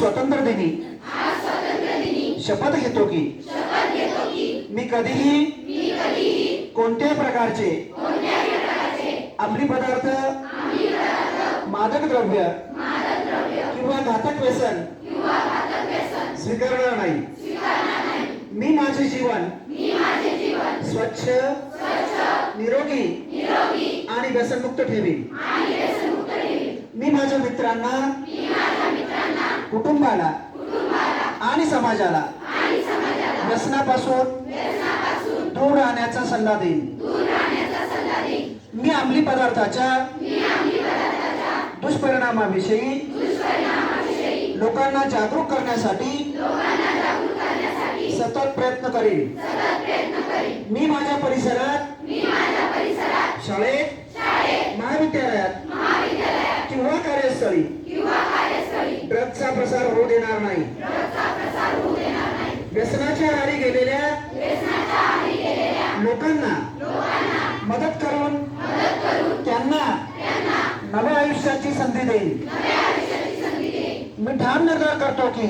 स्वातंत्र्य दिनी शपथ घेतो की मी कधीही कोणत्याही प्रकारचे अंमली पदार्थ, मादक द्रव्य किंवा घातक व्यसन स्वीकारणार नाही। मी माझे जीवन स्वच्छ, निरोगी आणि व्यसनमुक्त ठेवीन। मी माझ्या मित्रांना, कुटुंबाला आणि समाजाला व्यसनापासून दूर राहण्याचा सल्ला देईन। मी अंमली पदार्थाच्या दुष्परिणामाविषयी लोकांना जागरूक करण्यासाठी सतत प्रयत्न करेन। मी माझ्या परिसरात, शाळेत, महाविद्यालयात किंवा कार्यस्थळी ड्रग्जचा प्रसार होऊ देणार नाही। व्यसनाच्या आहारी गेलेल्या लोकांना मदत करून त्यांना नव्या आयुष्याची संधी देईल। मी ठाम निर्धार करतो की